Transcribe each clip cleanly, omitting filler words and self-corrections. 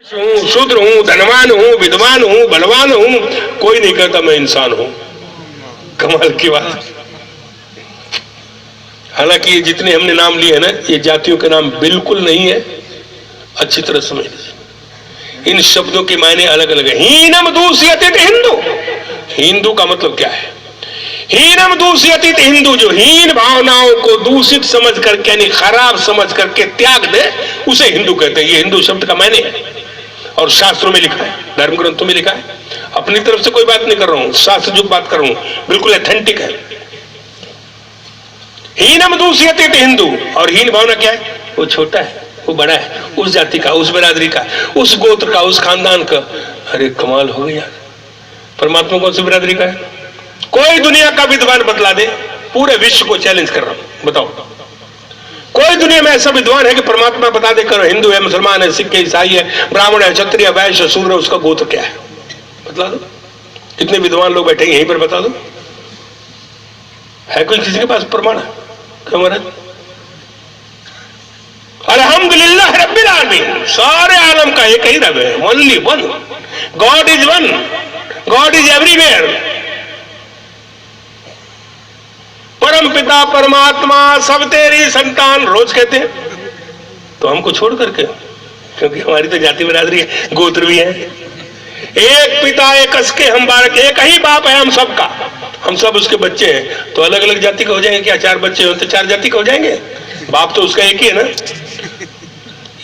हूँ, शूद्र हूँ, धनवान हूँ, विद्वान हूँ, बलवान हूँ, कोई नहीं कहता मैं इंसान हूँ। कमाल की बात। हालांकि ये जितने हमने नाम लिए हैं ना, ये जातियों के नाम बिल्कुल नहीं है, अच्छी तरह समझ लीजिए। इन शब्दों के मायने अलग अलग है। हीनम दूषयति हिंदू, हिंदू का मतलब क्या है? हीनम दूषयति हिंदू, जो हीन भावनाओं को दूषित समझ करके यानी खराब समझ करके त्याग दे, उसे हिंदू कहते हैं। ये हिंदू शब्द का मायने है और शास्त्रों में लिखा है, धर्म ग्रंथों में लिखा है। अपनी तरफ से कोई बात नहीं कर रहा हूं, शास्त्र जो बात कर रहा हूं बिल्कुल ऑथेंटिक है। हीनम दूषयति हिंदू, और हीन भावना क्या है? वो छोटा है, वो बड़ा है, उस जाति का, उस बिरादरी का, उस गोत्र का, उस खानदान का। अरे कमाल हो गया। परमात्मा कौन सी बिरादरी का है? कोई दुनिया का विद्वान बतला दे, पूरे विश्व को चैलेंज कर रहा हूं, बताओ कोई दुनिया में ऐसा विद्वान है कि परमात्मा बता दे कर हिंदू है, मुसलमान है, सिख है, ईसाई है, ब्राह्मण है, क्षत्रिय, वैश्य, शूद्र, उसका गोत्र क्या है? बतला दो। कितने विद्वान लोग बैठे यहीं पर, बता दो। है कोई किसी के पास प्रमाण? क्यों महाराज? अल्हम्दुलिल्लाह रब्बिल आलमीन, सारे आलम का एक ही रब है, only one. God is one, God is everywhere. परम पिता परमात्मा सब तेरी संतान रोज कहते हैं, तो हमको छोड़ करके, क्योंकि हमारी तो जाति बिरादरी है, गोत्र भी है। एक पिता एक असके हम बालक, एक ही बाप है हम सबका, हम सब उसके बच्चे हैं। तो अलग अलग जाति का हो जाएंगे क्या? चार बच्चे हो तो चार जाति का हो जाएंगे? बाप तो उसका एक ही है ना।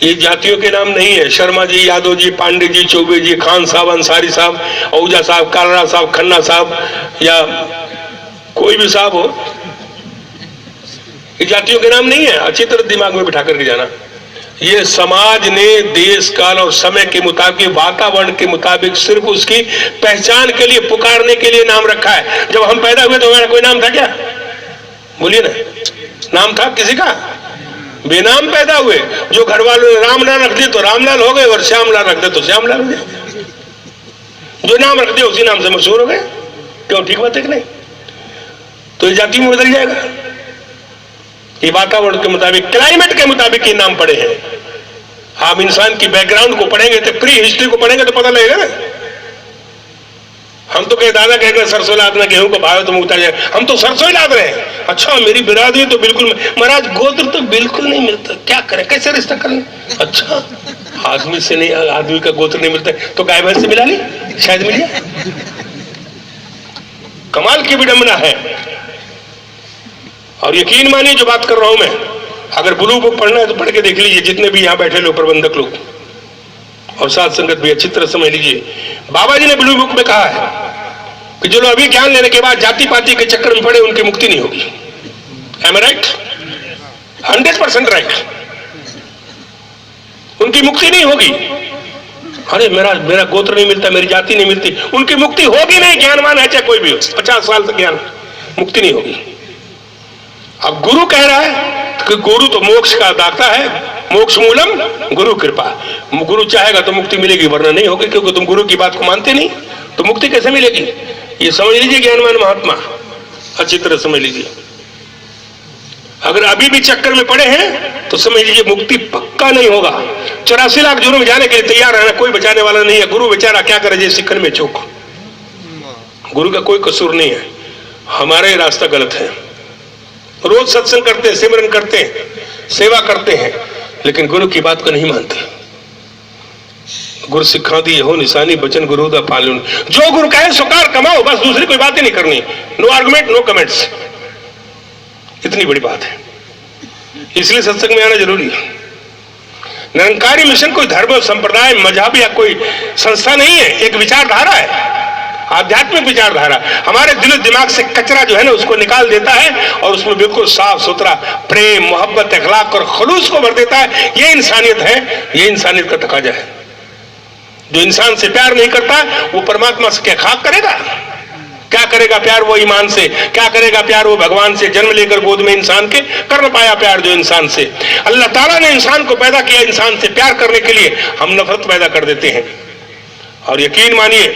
ये जातियों के नाम नहीं है। शर्मा जी, यादव जी, पांडे जी, चौबे जी, खान साहब, अंसारी साहब, आहूजा साहब, कालरा साहब, खन्ना साहब, या कोई भी साहब हो, ये जातियों के नाम नहीं है। अच्छी तरह दिमाग में बिठा करके जाना। ये समाज ने देश काल और समय के मुताबिक, वातावरण के मुताबिक, सिर्फ उसकी पहचान के लिए, पुकारने के लिए नाम रखा है। जब हम पैदा हुए तो हमारा कोई नाम था क्या? बोलिए ना, नाम था किसी का? बेनाम पैदा हुए। जो घर वालों ने रामलाल रख दिए तो रामलाल हो गए, और श्यामलाल रख दे तो श्यामलाल हो गए। जो नाम रख दिया उसी नाम से मशहूर हो गए। क्यों? ठीक बात है कि नहीं? तो ये जाति में बदल जाएगा। ये वातावरण के मुताबिक, क्लाइमेट के मुताबिक ये नाम पड़े हैं। आप इंसान की बैकग्राउंड को पढ़ेंगे तो, प्री हिस्ट्री को पढ़ेंगे तो पता लगेगा ना। हम तो कहे दादा कहकर सरसों लाद में गेहूं को भाव तो मुकता जाए, हम तो सरसों ही लाद रहे हैं। अच्छा, मेरी बिरादरी तो बिल्कुल, महाराज गोत्र तो बिल्कुल नहीं मिलता, क्या करें, कैसे रिश्ता कर लें? अच्छा, आदमी से नहीं, आदमी का गोत्र नहीं मिलता तो गाय भैंस से मिला ली, शायद मिल जाए। कमाल की विडंबना है। और यकीन मानिए जो बात कर रहा हूं मैं, अगर ब्लू बुक पढ़ना है तो पढ़ के देख लीजिए। जितने भी यहां बैठे लोग, प्रबंधक लोग और साथ संगत भी, अच्छी तरह समझ लीजिए। बाबा जी ने ब्लू बुक में कहा है कि जो लोग अभी ज्ञान लेने के बाद जाति पाति के चक्कर में पड़े, उनकी मुक्ति नहीं होगी। एम आई राइट? 100% राइट। उनकी मुक्ति नहीं होगी। अरे मेरा गोत्र नहीं मिलता, मेरी जाति नहीं मिलती, उनकी मुक्ति होगी नहीं। ज्ञानवान है चाहे कोई भी हो, 50 साल तक ज्ञान, मुक्ति नहीं होगी। अब गुरु कह रहा है कि गुरु तो मोक्ष का दाता है, मोक्ष मूलम गुरु कृपा। गुरु चाहेगा तो मुक्ति मिलेगी, वरना नहीं होगी, क्योंकि तुम गुरु की बात को मानते नहीं, तो मुक्ति कैसे मिलेगी? ये समझ लीजिए ज्ञानवान महात्मा, अच्छी तरह समझ लीजिए। अगर अभी भी चक्कर में पड़े हैं तो समझ लीजिए मुक्ति पक्का नहीं होगा। 84 लाख जुर्म में जाने के लिए तैयार रहना, कोई बचाने वाला नहीं है। गुरु बेचारा क्या करे, जैसे सिक्कन में चूक। गुरु का कोई कसूर नहीं है, हमारा ही रास्ता गलत है। रोज सत्संग करते हैं, सिमरन करते हैं, सेवा करते हैं, लेकिन गुरु की बात को नहीं मानते। गुरु सिखा दी हो निशानी बचन गुरु दा पालन। जो गुरु कहे सुकार कमाओ, बस, दूसरी कोई बात ही नहीं करनी। No argument, no comments. इतनी बड़ी बात है, इसलिए सत्संग में आना जरूरी है। निरंकारी मिशन कोई धर्म, संप्रदाय, मजहब या कोई संस्था नहीं है, एक विचारधारा है, आध्यात्मिक विचारधारा। हमारे दिल दिमाग से कचरा जो है ना, उसको निकाल देता है और उसमें बिल्कुल साफ सुथरा प्रेम, मोहब्बत, अखलाक और खुलूस को भर देता है। ये इंसानियत है, ये इंसानियत का तकाजा है। जो इंसान से प्यार नहीं करता वो परमात्मा से क्या खाक करेगा? क्या करेगा प्यार वो ईमान से? क्या करेगा प्यार वो भगवान से? जन्म लेकर गोद में इंसान के कर न पाया प्यार जो इंसान से। अल्लाह ताला ने इंसान को पैदा किया इंसान से प्यार करने के लिए, हम नफरत पैदा कर देते हैं। और यकीन मानिए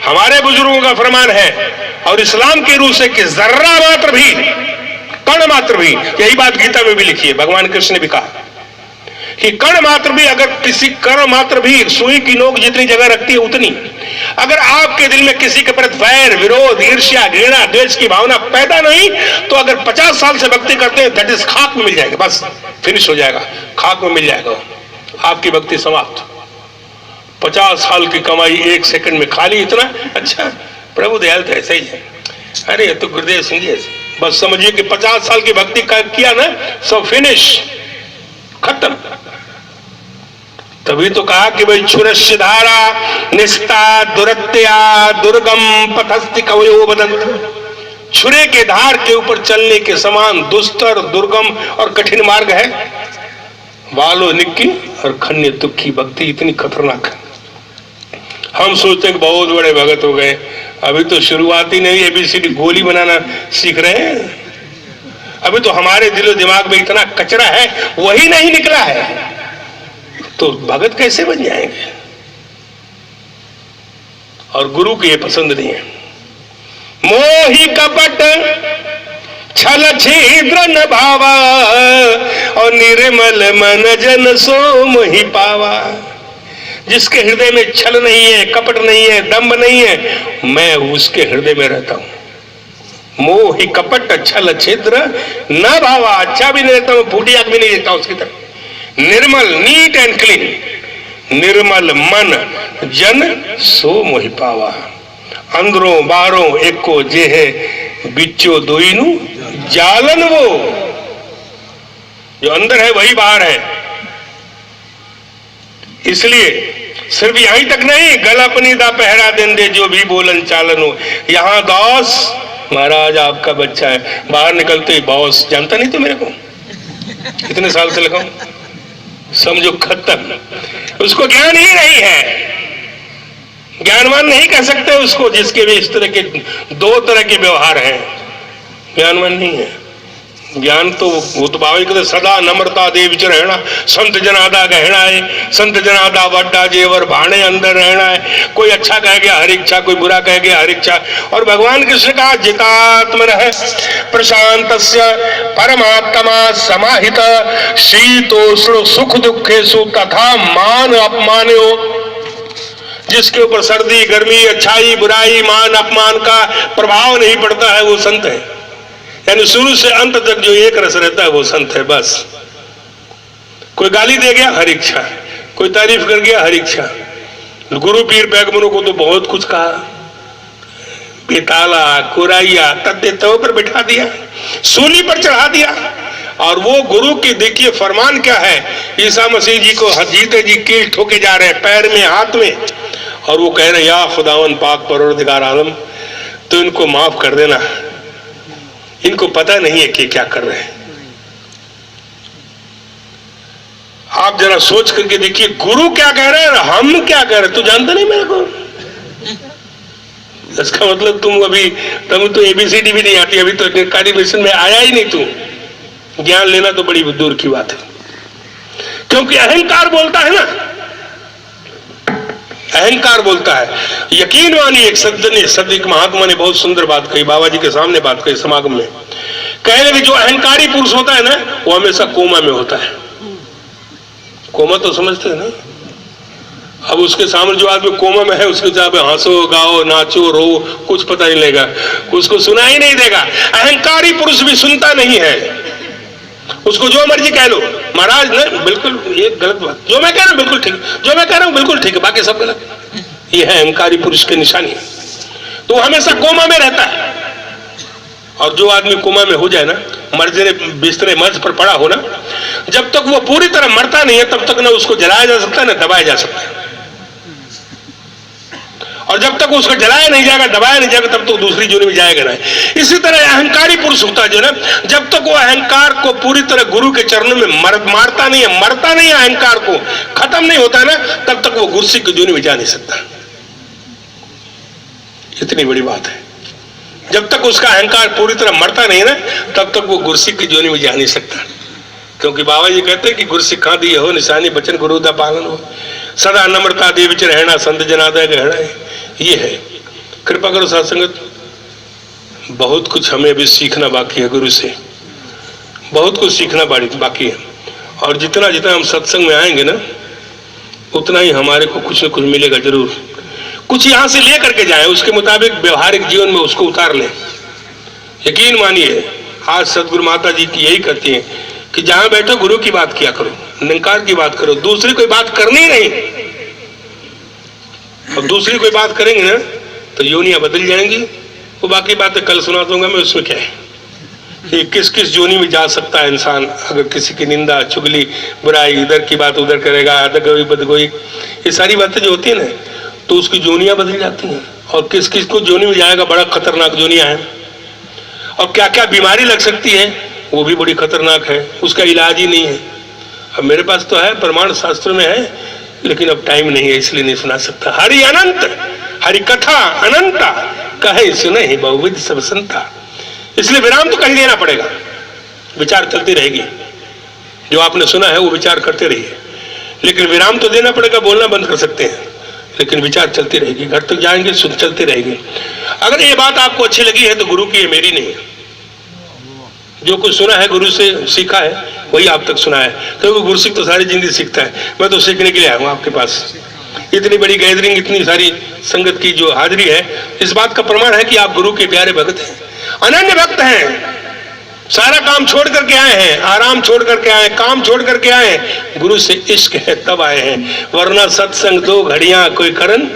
हमारे बुजुर्गों का फरमान है और इस्लाम की रूह से कि जर्रा मात्र भी, कण मात्र भी, यही बात गीता में भी लिखी है, भगवान कृष्ण ने भी कहा कि कण मात्र भी, अगर किसी कण मात्र भी सुई की नोक जितनी जगह रखती है उतनी, अगर आपके दिल में किसी के प्रति वैर, विरोध, ईर्ष्या, घृणा, द्वेष की भावना पैदा नहीं, तो अगर 50 साल से भक्ति करते हैं, दैट इज खाक में मिल जाएगा, बस फिनिश हो जाएगा, खाक में मिल जाएगा, आपकी भक्ति समाप्त। 50 साल की कमाई 1 सेकंड में खाली। इतना अच्छा प्रभु दयाल तो ऐसा ही है। अरे ये तो गुरुदेव सिंह जी, बस समझिए कि 50 साल की भक्ति किया ना, सब फिनिश, खत्म। तभी तो कहा कि भाई छुरस्य धारा निस्ता दुरत्या दुर्गम पथस्ति कवयो बदंत। छुरे के धार के ऊपर चलने के समान दुस्तर, दुर्गम और कठिन मार्ग है वालो निक्की और खन्य दुखी भक्ति। इतनी खतरनाक है। हम सोचते हैं कि बहुत बड़े भगत हो गए, अभी तो शुरुआत ही नहीं, एबीसीडी गोली बनाना सीख रहे हैं। अभी तो हमारे दिलो दिमाग में इतना कचरा है, वही नहीं निकला है, तो भगत कैसे बन जाएंगे? और गुरु को ये पसंद नहीं है। मोहि कपट छल छिद्र न भावा और निर्मल मन जन सो मोहि पावा। जिसके हृदय में छल नहीं है, कपट नहीं है, दंभ नहीं है, मैं उसके हृदय में रहता हूं। मोहि कपट छल छिद्र न भावा, अच्छा भी नहीं रहता हूं, फूटी आंख भी नहीं देता उसकी तरफ। निर्मल, नीट एंड क्लीन, निर्मल मन जन सो मोहि पावा। अंदरों बाहरों एको जे है बिचो दोइनु जालन। वो जो अंदर है वही बाहर है। इसलिए सिर्फ यहीं तक नहीं, गलपनी दा पहरा दिन दे जो भी बोलन चालन हो। यहां दास महाराज आपका बच्चा है, बाहर निकलते ही बॉस, जानता नहीं तो मेरे को कितने साल से लगाऊं, समझो खत्म। उसको ज्ञान ही नहीं है, ज्ञानवान नहीं कह सकते उसको, जिसके भी इस तरह के 2 तरह के व्यवहार हैं, ज्ञानवान नहीं है। ज्ञान तो वो तो भाविक सदा नम्रता दे विच रहना, संत जनादा गहना है, संत जनादा वड्डा जेवर भाणे अंदर रहना है। कोई अच्छा कह गया हर इच्छा, कोई बुरा कह गया हर इच्छा। और भगवान कृष्ण का जितात्म रह प्रशांतस्य परमात्मा समाहित शीतोष्ण सुख दुखेषु तथा मान अपमान्यो। जिसके ऊपर सर्दी गर्मी, अच्छाई बुराई, मान अपमान का प्रभाव नहीं पड़ता है, वो संत है। यानी शुरू से अंत तक जो एक रस रहता है वो संत है। बस कोई गाली दे गया हर इच्छा, कोई तारीफ कर गया हर इच्छा। गुरु पीर पैगंबरों को तो बहुत कुछ कहा, बेताला कुराइया तत्ते तव पर बिठा दिया, सूली पर चढ़ा दिया। और वो गुरु की देखिए फरमान क्या है। ईसा मसीह जी को जीते जी कील ठोके जा रहे हैं, पैर में हाथ में, और वो कह रहे या खुदावन पाक परवरदिगार आलम, तो इनको माफ कर देना, इनको पता नहीं है कि क्या कर रहे हैं। आप जरा सोच करके देखिए, गुरु क्या कह रहे हैं और हम क्या कह रहे हैं। तू जानता नहीं मेरे को, इसका मतलब तुम तो एबीसीडी भी नहीं आती, अभी तो निरकारी मिशन में आया ही नहीं। तू ज्ञान लेना तो बड़ी दूर की बात है, क्योंकि अहंकार बोलता है ना, अहंकार बोलता है। यकीन मानिए, एक महात्मा ने बहुत सुंदर बात कही, बाबा जी के सामने बात कही समागम में। कह रहे कि जो अहंकारी पुरुष होता है ना, वो हमेशा कोमा में होता है। कोमा तो समझते हैं ना। अब उसके सामने जो आदमी कोमा में है, उसके सामने हंसो गाओ नाचो रो, कुछ पता नहीं लगेगा, उसको सुना ही नहीं देगा। अहंकारी पुरुष भी सुनता नहीं है, उसको जो मर्जी कह लो, महाराज ने बिल्कुल ये गलत बात, जो मैं कह रहा हूं बिल्कुल ठीक, जो मैं कह रहा हूं बिल्कुल ठीक है, बाकी सब गलत। ये है अहंकारी पुरुष की निशानी। तो हमेशा कोमा में रहता है। और जो आदमी कोमा में हो जाए ना, मर्जरे बिस्तरे मर्ज पर पड़ा हो ना, जब तक वो पूरी तरह मरता नहीं है तब तक ना उसको जलाया जा सकता है ना दबाया जा सकता है। और जब तक उसको जलाया नहीं जाएगा, दबाया नहीं जाएगा, तब तक दूसरी जोड़ी में जाएगा ना। इसी तरह अहंकारी पुरुष होता है जो ना, जब तक वो अहंकार को पूरी तरह गुरु के चरणों में मारता नहीं है, मरता नहीं है, अहंकार को खत्म नहीं होता ना, तब तक वो गुरु की जोड़ी में जा नहीं सकता। इतनी बड़ी बात है। जब तक उसका अहंकार पूरी तरह मरता नहीं ना, तब तक वो गुरसिक की जोनी में जा नहीं सकता। क्योंकि बाबा जी कहते हैं कि गुरु सिखा दिए हो निशानी बचन गुरु दा पालन हो, सदा नम्रता दे विच रहना, संत जनादा गहना है। ये है। कृपा करो सत्संगत, बहुत कुछ हमें अभी सीखना बाकी है, गुरु से बहुत कुछ सीखना बाकी है। और जितना जितना हम सत्संग में आएंगे ना, उतना ही हमारे को कुछ न कुछ मिलेगा जरूर। कुछ यहां से ले करके जाए, उसके मुताबिक व्यवहारिक जीवन में उसको उतार लें। यकीन मानिए, आज सदगुरु माता जी की यही कहती है कि जहां बैठो गुरु की बात किया करो, निरंकार की बात करो, दूसरी कोई बात करनी ही नहीं। अब दूसरी कोई बात करेंगे ना तो योनियां बदल जाएंगी। वो बाकी बातें कल सुना दूंगा मैं, उसमें क्या है। ये किस किस जोनी में जा सकता है इंसान, अगर किसी की निंदा, चुगली, बुराई, इधर की बात उधर करेगा, अदगोई बदगोई, ये सारी बातें जो होती है ना, तो उसकी जोनियां बदल जाती हैं। और किस किस को जोनी में जाएगा, बड़ा खतरनाक जोनियां है। और क्या क्या बीमारी लग सकती है, वो भी बड़ी खतरनाक है, उसका इलाज ही नहीं है। अब मेरे पास तो है, प्रमाण शास्त्र में है, लेकिन अब टाइम नहीं है, इसलिए नहीं सुना सकता। हरि अनंत, हरि कथा अनंता, कहे सुने ही बहुविध सब संता। इसलिए विराम तो कहीं देना पड़ेगा, विचार चलती रहेगी। जो आपने सुना है वो विचार करते रहिए, लेकिन विराम तो देना पड़ेगा। बोलना बंद कर सकते हैं, लेकिन विचार चलती रहेगी। घर तक जाएंगे, सुन चलते रहेंगे। अगर ये बात आपको अच्छी लगी है तो गुरु की है, मेरी नहीं है। जो कुछ सुना है गुरु से सीखा है, वही आप तक सुना है। क्योंकि गुरु सिख तो सारी जिंदगी सीखता है। मैं तो सीखने के लिए आया हूँ आपके पास। इतनी बड़ी गैदरिंग, इतनी सारी संगत की जो हाजिरी है, इस बात का प्रमाण है कि आप गुरु के प्यारे भक्त हैं, अनन्य भक्त हैं। सारा काम छोड़ करके आए हैं, आराम छोड़ करके आए, काम छोड़ करके आए, गुरु से इश्क है तब आए हैं। वरना सत्संग 2 घड़ियां कोई करन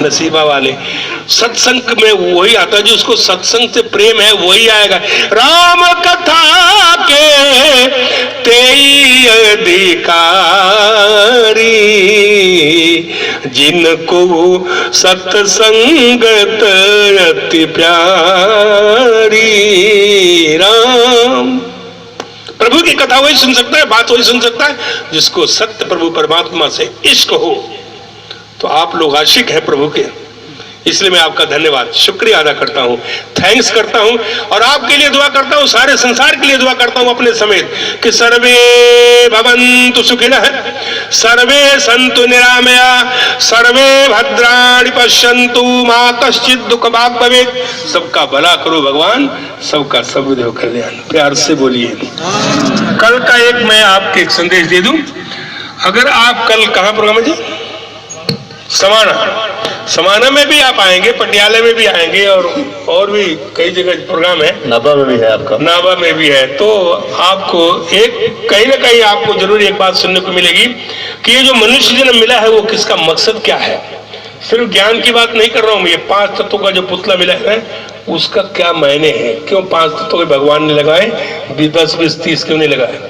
नसीबा वाले। सत्संग में वही आता है, जो उसको सत्संग से प्रेम है वही आएगा। राम कथा के तेई अधिकारी, जिनको सत्संगत अति प्यारी। राम, प्रभु की कथा वही सुन सकता है, बात वही सुन सकता है जिसको सत्य प्रभु परमात्मा से इश्क हो। तो आप लोग आशिक हैं प्रभु के, इसलिए मैं आपका धन्यवाद, शुक्रिया अदा करता हूं, थैंक्स करता हूं। और आपके लिए दुआ करता हूं, सारे संसार के लिए दुआ करता हूं अपने समेत, कि सर्वे भवन्तु सुखिनः, सर्वे सन्तु निरामया, सर्वे भद्राणि पश्यन्तु, मा कश्चित् दुःखभाग् भवेत्। सबका भला करो भगवान, सबका सर्वदेव कल्याण। प्यार से बोलिए। कल का एक मैं आपको एक संदेश दे दूं। अगर आप कल कहां प्रोग्राम है जी? समाना में भी आप आएंगे, पटियाला में भी आएंगे, और भी कई जगह प्रोग्राम है। नाभा में भी है आपका? नाभा में भी है। तो आपको एक कहीं ना कहीं आपको जरूर एक बात सुनने को मिलेगी कि ये जो मनुष्य जन्म मिला है वो किसका मकसद क्या है। सिर्फ ज्ञान की बात नहीं कर रहा हूं, ये 5 तत्वों का जो पुतला मिला है उसका क्या मायने है, क्यों 5 तत्वों के भगवान ने लगाए, 10, 20, 30 क्यों नहीं लगाए।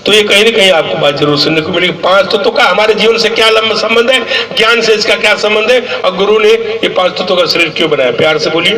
तो ये कहीं ना कहीं आपको बात जरूर सुनने को मिलेगी। 5 तत्वों का हमारे जीवन से क्या लंबा संबंध है, ज्ञान से इसका क्या संबंध है, और गुरु ने ये 5 तत्वों का शरीर क्यों बनाया। प्यार से बोलिए।